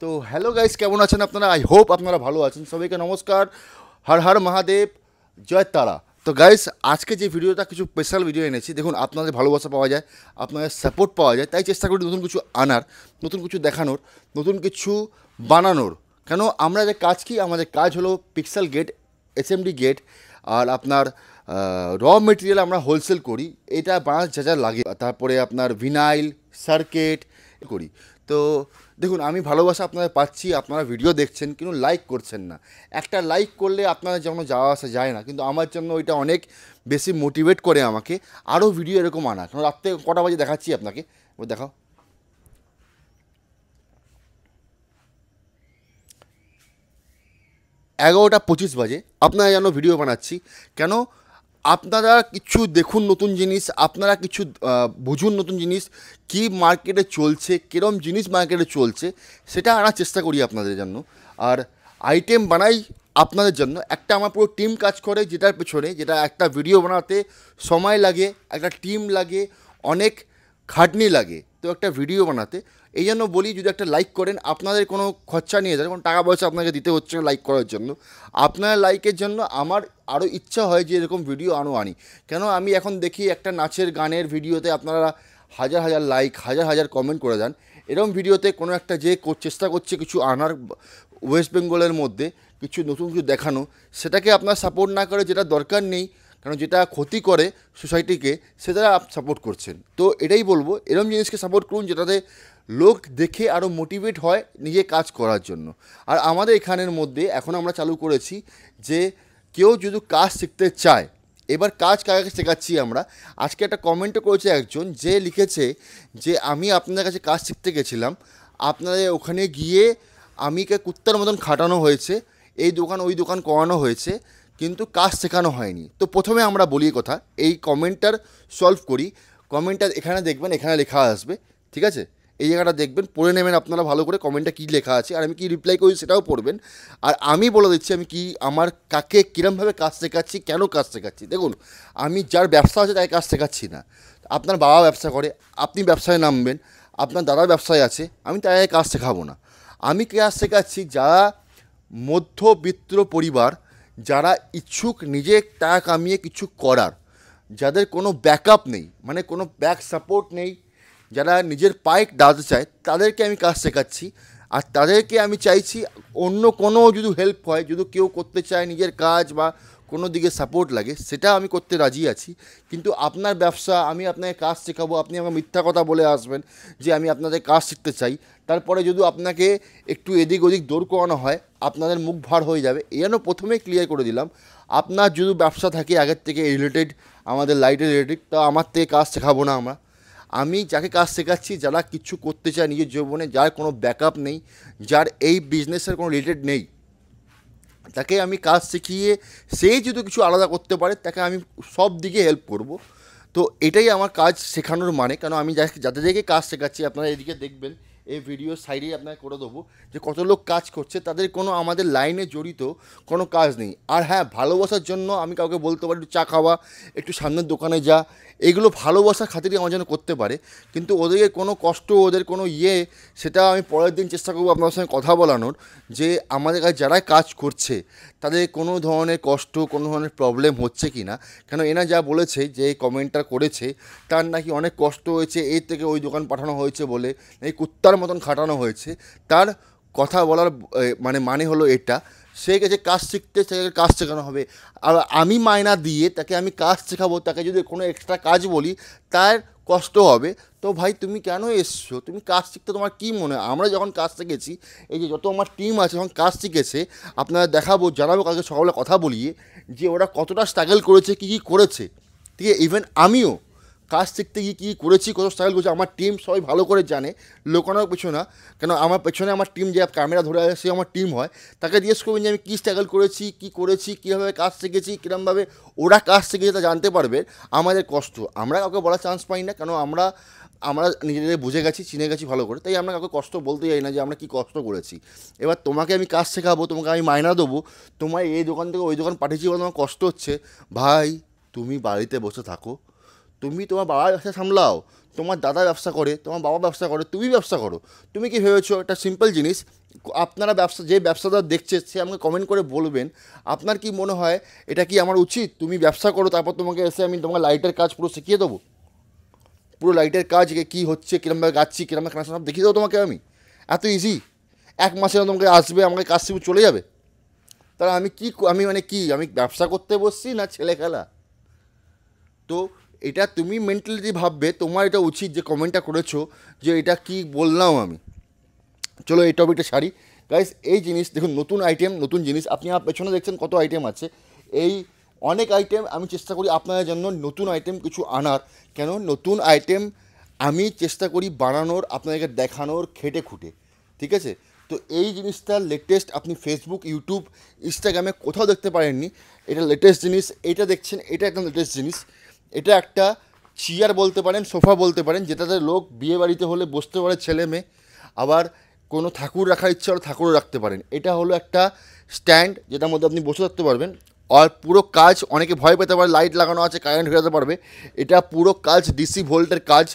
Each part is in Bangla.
তো হ্যালো গাইস, কেমন আছেন আপনারা? আই হোপ আপনারা ভালো আছেন। সবাইকে নমস্কার, হর হর মহাদেব, জয় তারা। তো গাইস, আজকে যে ভিডিওটা কিছু স্পেশাল ভিডিও এনেছি। দেখুন, আপনাদের ভালোবাসা পাওয়া যায়, আপনাদের সাপোর্ট পাওয়া যায়, তাই চেষ্টা করি নতুন কিছু আনার, নতুন কিছু দেখানোর, নতুন কিছু বানানোর। কেন আমরা যে কাজ কি, আমাদের কাজ হলো পিক্সেল গেট, এসএমডি গেট, আর আপনার র মেটেরিয়াল আমরা হোলসেল করি। এটা বাঁশ যা যা লাগে, তারপরে আপনার ভিনাইল, সার্কিট করি। তো দেখুন, আমি ভালোবাসা আপনারা পাচ্ছি, আপনারা ভিডিও দেখছেন কিন্তু লাইক করছেন না। একটা লাইক করলে আপনারা যেমন যাওয়া আসা যায় না, কিন্তু আমার জন্য ওইটা অনেক বেশি মোটিভেট করে আমাকে আরও ভিডিও এরকম আনা। কারণ রাত্রে কটা বাজে দেখাচ্ছি আপনাকে, ও দেখাও। 11:25 বাজে আপনারা যেন ভিডিও বানাচ্ছি। কেন? আপনারা কিছু দেখুন নতুন জিনিস, আপনারা কিছু বুঝুন নতুন জিনিস, কী মার্কেটে চলছে, কীরকম জিনিস মার্কেটে চলছে, সেটা আনার চেষ্টা করি আপনাদের জন্য। আর আইটেম বানাই আপনাদের জন্য। একটা আমার পুরো টিম কাজ করে, যেটার পেছনে, যেটা একটা ভিডিও বানাতে সময় লাগে, একটা টিম লাগে, অনেক খাটনি লাগে তো একটা ভিডিও বানাতে। এই জন্য বলি, যদি একটা লাইক করেন, আপনাদের কোনো খরচা নিয়ে যায়, কোনো টাকা পয়সা আপনাকে দিতে হচ্ছে না লাইক করার জন্য। আপনার লাইকের জন্য আমার আরও ইচ্ছা হয় যে এরকম ভিডিও আনি। কেন? আমি এখন দেখি একটা নাচের গানের ভিডিওতে আপনারা হাজার হাজার লাইক, হাজার হাজার কমেন্ট করে দেন। এরকম ভিডিওতে কোনো একটা যে চেষ্টা করছে কিছু আনার, ওয়েস্ট বেঙ্গলের মধ্যে কিছু নতুন কিছু দেখানো, সেটাকে আপনার সাপোর্ট না করে, যেটা দরকার নেই, কারণ যেটা ক্ষতি করে সোসাইটিকে, সেটা সাপোর্ট করছেন। তো এটাই বলবো, এরকম জিনিসকে সাপোর্ট করুন যেটাতে লোক দেখে আরও মোটিভেট হয় নিজে কাজ করার জন্য। আর আমাদের এখানের মধ্যে এখন আমরা চালু করেছি যে কেউ যদি কাজ শিখতে চায়, এবার কাজ কাকে শেখাচ্ছি আমরা। আজকে একটা কমেন্টও করেছে একজন, যে লিখেছে যে আমি আপনাদের কাছে কাজ শিখতে গেছিলাম, আপনাদের ওখানে গিয়ে আমিকে কুত্তার মতন খাটানো হয়েছে, এই দোকান ওই দোকান করানো হয়েছে, কিন্তু কাজ শেখানো হয়নি। তো প্রথমে আমরা বলি কথা, এই কমেন্টটার সলভ করি। কমেন্টটা এখানে দেখবেন, এখানে লেখা আসবে, ঠিক আছে? এই জায়গাটা দেখবেন, পড়ে নেবেন আপনারা ভালো করে কমেন্টটা কী লেখা আছে, আর আমি কী রিপ্লাই করি সেটাও পড়বেন। আর আমি বলে দিচ্ছি আমি কি, আমার কাকে কীরমভাবে কাজ শেখাচ্ছি, কেন কাজ শেখাচ্ছি। দেখুন, আমি যার ব্যবসা আছে তাই কাজ শেখাচ্ছি না। আপনার বাবা ব্যবসা করে, আপনি ব্যবসায় নামবেন, আপনার দাদার ব্যবসায় আছে, আমি তাই কাজ শেখাবো না। আমি কাজ শেখাচ্ছি যারা মধ্যবিত্ত পরিবার, যারা ইচ্ছুক নিজে টাকা কামিয়ে কিছু করার, যাদের কোনো ব্যাকআপ নেই, মানে কোনো ব্যাক সাপোর্ট নেই, যারা নিজের পায়ে দাঁড়াতে চায়, তাদেরকে আমি কাজ শেখাচ্ছি। আর তাদেরকে আমি চাইছি অন্য কোনো যদি হেল্প হয়, যদি কেউ করতে চায় নিজের কাজ বা কোনো দিকে সাপোর্ট লাগে, সেটা আমি করতে রাজি আছি। কিন্তু আপনার ব্যবসা, আমি আপনাকে কাজ শেখাবো, আপনি আমাকে মিথ্যা কথা বলে আসবেন যে আমি আপনাদের কাজ শিখতে চাই, তারপরে যদি আপনাকে একটু এদিক ওদিক দৌড় করানো হয়, আপনাদের মুখ ভার হয়ে যাবে। এই জন্য প্রথমেই ক্লিয়ার করে দিলাম, আপনার যদি ব্যবসা থাকে আগের থেকে রিলেটেড, আমাদের লাইটের রিলেটেড, তা আমার থেকে কাজ শেখাবো না আমরা। আমি যাকে কাজ শেখাচ্ছি, যারা কিছু করতে চায় নিজের জীবনে, যার কোনো ব্যাকআপ নেই, যার এই বিজনেসের কোনো রিলেটেড নেই, তাকে আমি কাজ শিখিয়ে সেই যদি কিছু আলাদা করতে পারে, তাকে আমি সব দিকে হেল্প করব। তো এটাই আমার কাজ শেখানোর মানে। কেন আমি যাদেরকে কাজ শেখাচ্ছি, আপনারা এদিকে দেখবেন, এই ভিডিও সাইডেই আপনাকে করে দেবো যে কত লোক কাজ করছে, তাদের কোনো আমাদের লাইনে জড়িত কোনো কাজ নেই। আর হ্যাঁ, ভালোবাসার জন্য আমি কাউকে বলতে পারি একটু চা খাওয়া, একটু সামনের দোকানে যা, এগুলো ভালোবাসার খাতিরই আমার জন্য করতে পারে। কিন্তু ওদেরকে কোনো কষ্ট, ওদের কোনো সেটা আমি পরের দিন চেষ্টা করবো আপনার সঙ্গে কথা বলানোর, যে আমাদের কাছে যারা কাজ করছে তাদের কোনো ধরনের কষ্ট, কোনো ধরনের প্রবলেম হচ্ছে কি না। কেন এনা যা বলেছে, যে কমেন্টটা করেছে, তার নাকি অনেক কষ্ট হয়েছে, এই থেকে ওই দোকান পাঠানো হয়েছে বলে, এই কুত্তার মতন খাটানো হয়েছে। তার কথা বলার মানে হলো এটা, সে গেছে কাজ শিখতে, সে কাজ শেখানো হবে। আর আমি মায়না দিয়ে তাকে আমি কাজ শেখাবো, তাকে যদি কোনো এক্সট্রা কাজ বলি, তার কষ্ট হবে। তো ভাই, তুমি কেন এসছো? তুমি কাজ শিখতে তোমার কী মনে হয়? আমরা যখন কাজ শিখেছি, এই যে যত আমার টিম আছে যখন কাজ শিখেছে, আপনারা দেখাবো, জানাবো কালকে সকালে কথা বলিয়ে, যে ওরা কতটা স্ট্রাগল করেছে, কী কী করেছে। ঠিক আছে? ইভেন আমিও কাজ শিখতে গিয়ে কী করেছি, কত স্ট্রাগল করেছি, আমার টিম সবাই ভালো করে জানে, লোকানোর কিছু না। কেন আমার পেছনে আমার টিম, যে ক্যামেরা ধরে আসে, সে আমার টিম হয়, তাকে জিজ্ঞেস করবেন যে আমি কী স্ট্রাগল করেছি, কী করেছি, কীভাবে কাজ শিখেছি, কীরমভাবে ওরা কাজ শিখেছে, তা জানতে পারবে আমাদের কষ্ট। আমরা কাউকে বলার চান্স পাই না, কেন আমরা আমরা নিজেদের বুঝে গেছি, চিনে গেছি ভালো করে, তাই আমরা কাউকে কষ্ট বলতে যাই না যে আমরা কী কষ্ট করেছি। এবার তোমাকে আমি কাজ শেখাবো, তোমাকে আমি মাইনা দেবো, তোমার এই দোকান থেকে ওই দোকান পাঠিয়েছি বলে তোমার কষ্ট হচ্ছে। ভাই, তুমি বাড়িতে বসে থাকো, তুমি তোমার বাবার ব্যবসা সামলাও, তোমার দাদা ব্যবসা করে, তোমার বাবা ব্যবসা করে, তুমি ব্যবসা করো। তুমি কি ভেবেছো? একটা সিম্পল জিনিস, আপনারা ব্যবসা, যে ব্যবসাদার দেখছে সে আমাকে কমেন্ট করে বলবেন আপনার কি মনে হয় এটা কি আমার উচিত? তুমি ব্যবসা করো, তারপর তোমাকে এসে আমি তোমাকে লাইটের কাজ পুরো শিখিয়ে দেবো, পুরো লাইটের কাজ কী হচ্ছে, কীরমভাবে গাচ্ছি, কীরমভাবে কানেকশন সব দেখিয়ে দেবো তোমাকে আমি? এত ইজি? এক মাসে তোমাকে আসবে, আমাকে কাজ শিখে চলে যাবে? তাহলে আমি মানে কি, আমি ব্যবসা করতে বসছি না ছেলে খেলা? তো এটা তুমি মেন্টালিটি ভাববে, তোমার এটা উচিত যে কমেন্টটা করেছো যে এটা কি বললাম আমি। চলো এই টপিকটা ছাড়ি গাইস। এই জিনিস দেখুন, নতুন আইটেম, নতুন জিনিস, আপনি আমার পেছনে দেখছেন কত আইটেম আছে। এই অনেক আইটেম আমি চেষ্টা করি আপনাদের জন্য নতুন আইটেম কিছু আনার। কেন নতুন আইটেম আমি চেষ্টা করি বানানোর, আপনাদেরকে দেখানোর খেটে খুঁটে, ঠিক আছে? তো এই জিনিসটা লেটেস্ট, আপনি ফেসবুক, ইউটিউব, ইনস্টাগ্রামে কোথাও দেখতে পারেননি। এটা লেটেস্ট জিনিস, এটা দেখছেন, এটা একদম লেটেস্ট জিনিস। এটা একটা চেয়ার বলতে পারেন, সোফা বলতে পারেন, যেটাতে লোক বিয়ে বাড়িতে হলে বসতে পারে ছেলে মেয়ে, আবার কোনো ঠাকুর রাখার ইচ্ছা হলে ঠাকুরও রাখতে পারেন। এটা হলো একটা স্ট্যান্ড যেটার মধ্যে আপনি বসে থাকতে পারবেন। আর পুরো কাজ, অনেকে ভয় পেতে পারে লাইট লাগানো আছে কারেন্ট হয়ে যেতে পারবে, এটা পুরো কাজ ডিসি ভোল্টের কাজ।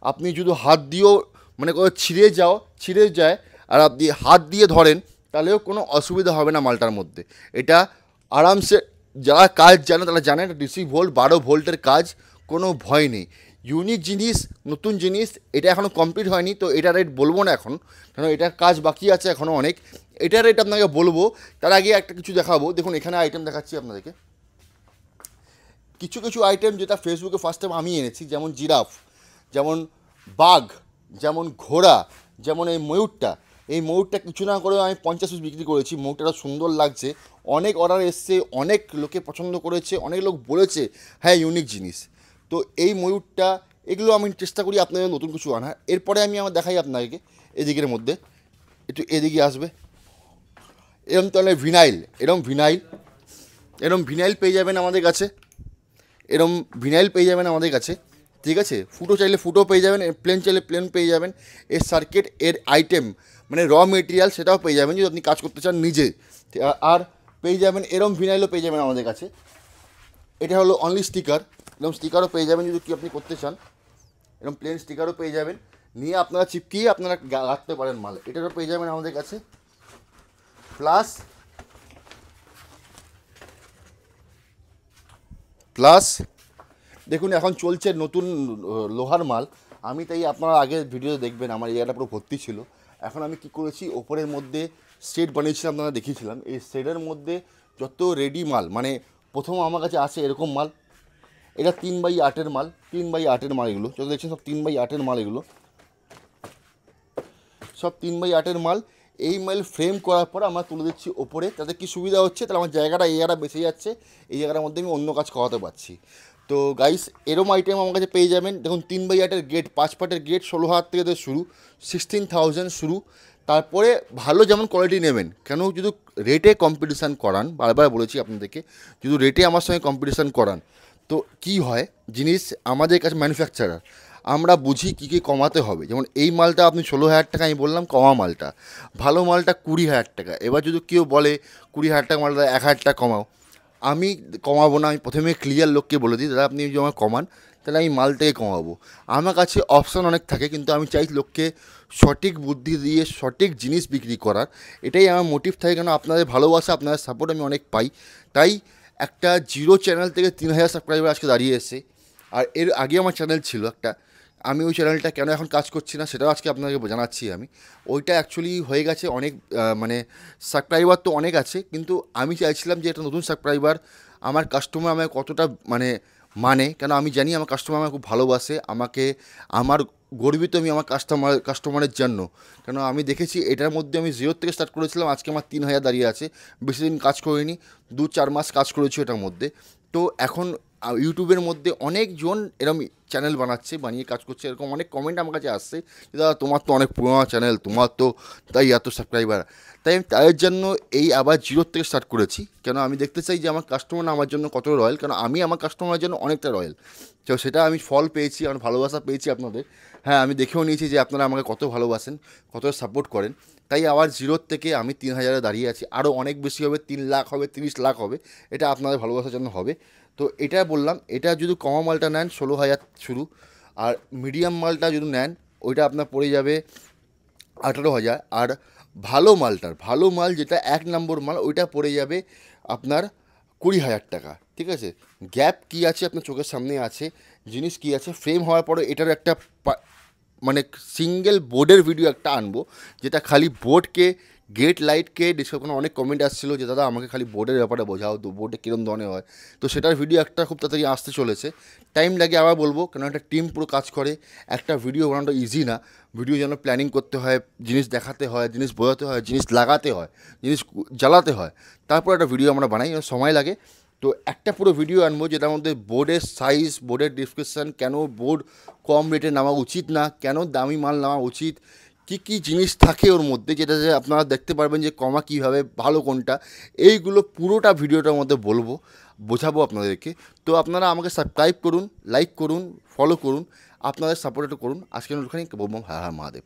আপনি যদি হাত দিয়েও মানে কোনো ছিঁড়ে যায় আর আপনি হাত দিয়ে ধরেন তাহলেও কোনো অসুবিধা হবে না মালটার মধ্যে। এটা আরামসে, যারা কাজ জানে তারা জানে এটা ডিসি ভোল্ট, 12 ভোল্টের কাজ, কোনো ভয় নেই। ইউনিক জিনিস, নতুন জিনিস, এটা এখনও কমপ্লিট হয়নি তো এটার রেট বলবো না এখন, কারণ এটার কাজ বাকি আছে এখনও অনেক। এটার রেট আপনাকে বলবো, তার আগে একটা কিছু দেখাবো। দেখুন এখানে আইটেম দেখাচ্ছি আপনাদেরকে, কিছু কিছু আইটেম যেটা ফেসবুকে ফার্স্ট টাইম আমি এনেছি, যেমন জিরাফ, যেমন বাঘ, যেমন ঘোড়া, যেমন এই ময়ূরটা কিছু না করে আমি 50 পিস বিক্রি করেছি। ময়ূরটা সুন্দর লাগছে, অনেক অর্ডার এসছে, অনেক লোকে পছন্দ করেছে, অনেক লোক বলেছে হ্যাঁ ইউনিক জিনিস। তো এই ময়ূরটা, এগুলো আমি চেষ্টা করি আপনাদের নতুন কিছু আনার। এরপরে আমি আমার দেখাই আপনাকে এদিকের মধ্যে, একটু এদিকে আসবে, এরম তাহলে ভিনাইল, এরম ভিনাইল পেয়ে যাবেন আমাদের কাছে, এরম ভিনাইল পেয়ে যাবেন আমাদের কাছে, ঠিক আছে? ফুটো চাইলে ফুটো পেয়ে যাবেন, প্লেন চাইলে প্লেন পেয়ে যাবেন। এর সার্কিট, এর আইটেম মানে র মেটেরিয়াল সেটাও পেয়ে যাবেন যদি আপনি কাজ করতে চান নিজে। আর পেয়ে যাবেন এরম ভিনাইলও পেয়ে যাবেন আমাদের কাছে। এটা হলো অনলি স্টিকার, এরকম স্টিকারও পেয়ে যাবেন যদি কি আপনি করতে চান, এরকম প্লেন স্টিকারও পেয়ে যাবেন, নিয়ে আপনারা চিপকিয়ে আপনারা রাখতে পারেন মাল, এটারও পেয়ে যাবেন আমাদের কাছে। প্লাস প্লাস দেখুন এখন চলছে নতুন লোহার মাল। আমি তাই আপনারা আগের ভিডিও দেখবেন, আমার এরিয়াটা পুরো ভর্তি ছিল। এখন আমি কি করেছি, ওপরের মধ্যে সেট বানিয়েছিলাম, আপনারা দেখিয়েছিলাম। এই সেটের মধ্যে যত রেডি মাল, মানে প্রথম আমার কাছে আসে এরকম মাল, এটা 3x8-এর মাল, 3x8-এর মাল, এগুলো যত দেখছেন সব 3x8-এর মাল, এগুলো সব 3x8-এর মাল। এই মাল ফ্রেম করার পর আমরা তুলে দিচ্ছি ওপরে। তাতে কি সুবিধা হচ্ছে, তাহলে আমার জায়গাটা এই জায়গাটা বেঁচে যাচ্ছে, এই জায়গাটার মধ্যে আমি অন্য কাজ করাতে পারছি। তো গাইস এরম আইটেম আমার কাছে পেয়ে যাবেন। দেখুন 3x8-এর গেট, 5 পাটের গেট, 16,000 থেকে শুরু, 16,000 শুরু। তারপরে ভালো যেমন কোয়ালিটি নেবেন, কেন যদি রেটে কম্পিটিশান করান, বারবার বলেছি আপনাদেরকে, যদি রেটে আমার সঙ্গে কম্পিটিশান করান তো কি হয় জিনিস, আমাদের কাছে ম্যানুফ্যাকচারার, আমরা বুঝি কী কী কমাতে হবে। যেমন এই মালটা আপনি 16,000 টাকা, আমি বললাম কমা মালটা, ভালো মালটা 20,000 টাকা। এবার যদি কেউ বলে 20,000 টাকা মালটা 1,000 টাকা কমাও, আমি কমাবো না। আমি প্রথমে ক্লিয়ার লোককে বলে দিই, দাদা আপনি যদি আমার কমান তাহলে আমি মালটাকে কমাবো। আমার কাছে অপশান অনেক থাকে, কিন্তু আমি চাই লোককে সঠিক বুদ্ধি দিয়ে সঠিক জিনিস বিক্রি করার, এটাই আমার মোটিভ থাকে। কেন আপনাদের ভালোবাসা, আপনাদের সাপোর্ট আমি অনেক পাই। তাই একটা জিরো চ্যানেল থেকে 3,000 সাবস্ক্রাইবার আজকে দাঁড়িয়ে এসে। আর এর আগে আমার চ্যানেল ছিল একটা, আমি ওই চ্যানেলটা কেন এখন কাজ করছি না সেটাও আজকে আপনাকে জানাচ্ছি আমি। ওইটা অ্যাকচুয়ালি হয়ে গেছে অনেক, মানে সাবস্ক্রাইবার তো অনেক আছে, কিন্তু আমি চাইছিলাম যে একটা নতুন সাবস্ক্রাইবার, আমার কাস্টমার আমাকে কতটা কেন আমি জানি আমার কাস্টমার আমাকে খুব ভালোবাসে, আমার গর্বিত আমি আমার কাস্টমারের জন্য। কেন আমি দেখেছি এটার মধ্যে আমি 0 থেকে স্টার্ট করেছিলাম, আজকে আমার 3,000 দাঁড়িয়ে আছে। বেশি দিন কাজ করিনি, 2-4 মাস কাজ করেছি এটার মধ্যে। তো এখন ইউটিউবের মধ্যে অনেকজন এরকম চ্যানেল বানিয়ে কাজ করছে, এরকম অনেক কমেন্ট আমার কাছে আসছে যে দাদা তোমার তো অনেক পুরোনো চ্যানেল, তোমার তো তাই এত সাবস্ক্রাইবার। তাই আমি তাদের জন্য এই আবার 0 থেকে স্টার্ট করেছি। কেন আমি দেখতে চাই যে আমার কাস্টমার আমার জন্য কত রয়্যাল, কারণ আমি আমার কাস্টমারের জন্য অনেকটা রয়্যাল। তো সেটা আমি ফল পেয়েছি, আমার ভালোবাসা পেয়েছি আপনাদের। হ্যাঁ আমি দেখেও নিয়েছি যে আপনারা আমাকে কত ভালোবাসেন, কত সাপোর্ট করেন। তাই আবার 0 থেকে আমি 3,000-এ দাঁড়িয়ে আছি, আরও অনেক বেশি হবে, 3 লাখ হবে, 30 লাখ হবে, এটা আপনাদের ভালোবাসার জন্য হবে। তো এটা বললাম, এটা যদি কমা মালটা নেন 16,000 শুরু, আর মিডিয়াম মালটা যদি নেন ওইটা আপনার পড়ে যাবে 18,000। আর ভালো মাল যেটা 1 নম্বর মাল ওইটা পড়ে যাবে আপনার 20,000 টাকা। ঠিক আছে, গ্যাপ কী আছে আপনার চোখের সামনে আছে, জিনিস কী আছে। ফ্রেম হওয়ার পরে এটার একটা মানে সিঙ্গেল বোর্ডের ভিডিও একটা আনবো, যেটা খালি বোর্ডকে, গেট লাইটকে ডিসক্রিপশনে অনেক কমেন্ট আসছিলো যে দাদা আমাকে খালি বোর্ডের ব্যাপারে বোঝাও, তো বোর্ডে কীরকম ধরনের হয়। তো সেটার ভিডিও একটা খুব তাড়াতাড়ি আসতে চলেছে, টাইম লাগে আবার বলবো, কেন একটা টিম পুরো কাজ করে। একটা ভিডিও বানানোটা ইজি না, ভিডিও যেন প্ল্যানিং করতে হয়, জিনিস দেখাতে হয়, জিনিস বোঝাতে হয়, জিনিস লাগাতে হয়, জিনিস জ্বালাতে হয়, তারপর একটা ভিডিও আমরা বানাই, সময় লাগে। তো একটা পুরো ভিডিও আনবো যেটার মধ্যে বোর্ডের সাইজ, বোর্ডের ডিসক্রিপশান, কেন বোর্ড কম রেটে নেওয়া উচিত না, কেন দামি মাল নেওয়া উচিত, কী কী জিনিস থাকে ওর মধ্যে, যেটা যে আপনারা দেখতে পারবেন যে কমা কীভাবে, ভালো কোনটা, এইগুলো পুরোটা ভিডিওটার মধ্যে বলবো, বোঝাবো আপনাদেরকে। তো আপনারা আমাকে সাবস্ক্রাইব করুন, লাইক করুন, ফলো করুন, আপনাদের সাপোর্ট একটু করুন। আজকে ওখানে বলবো হ্যাঁ হ্যাঁ মহাদেব।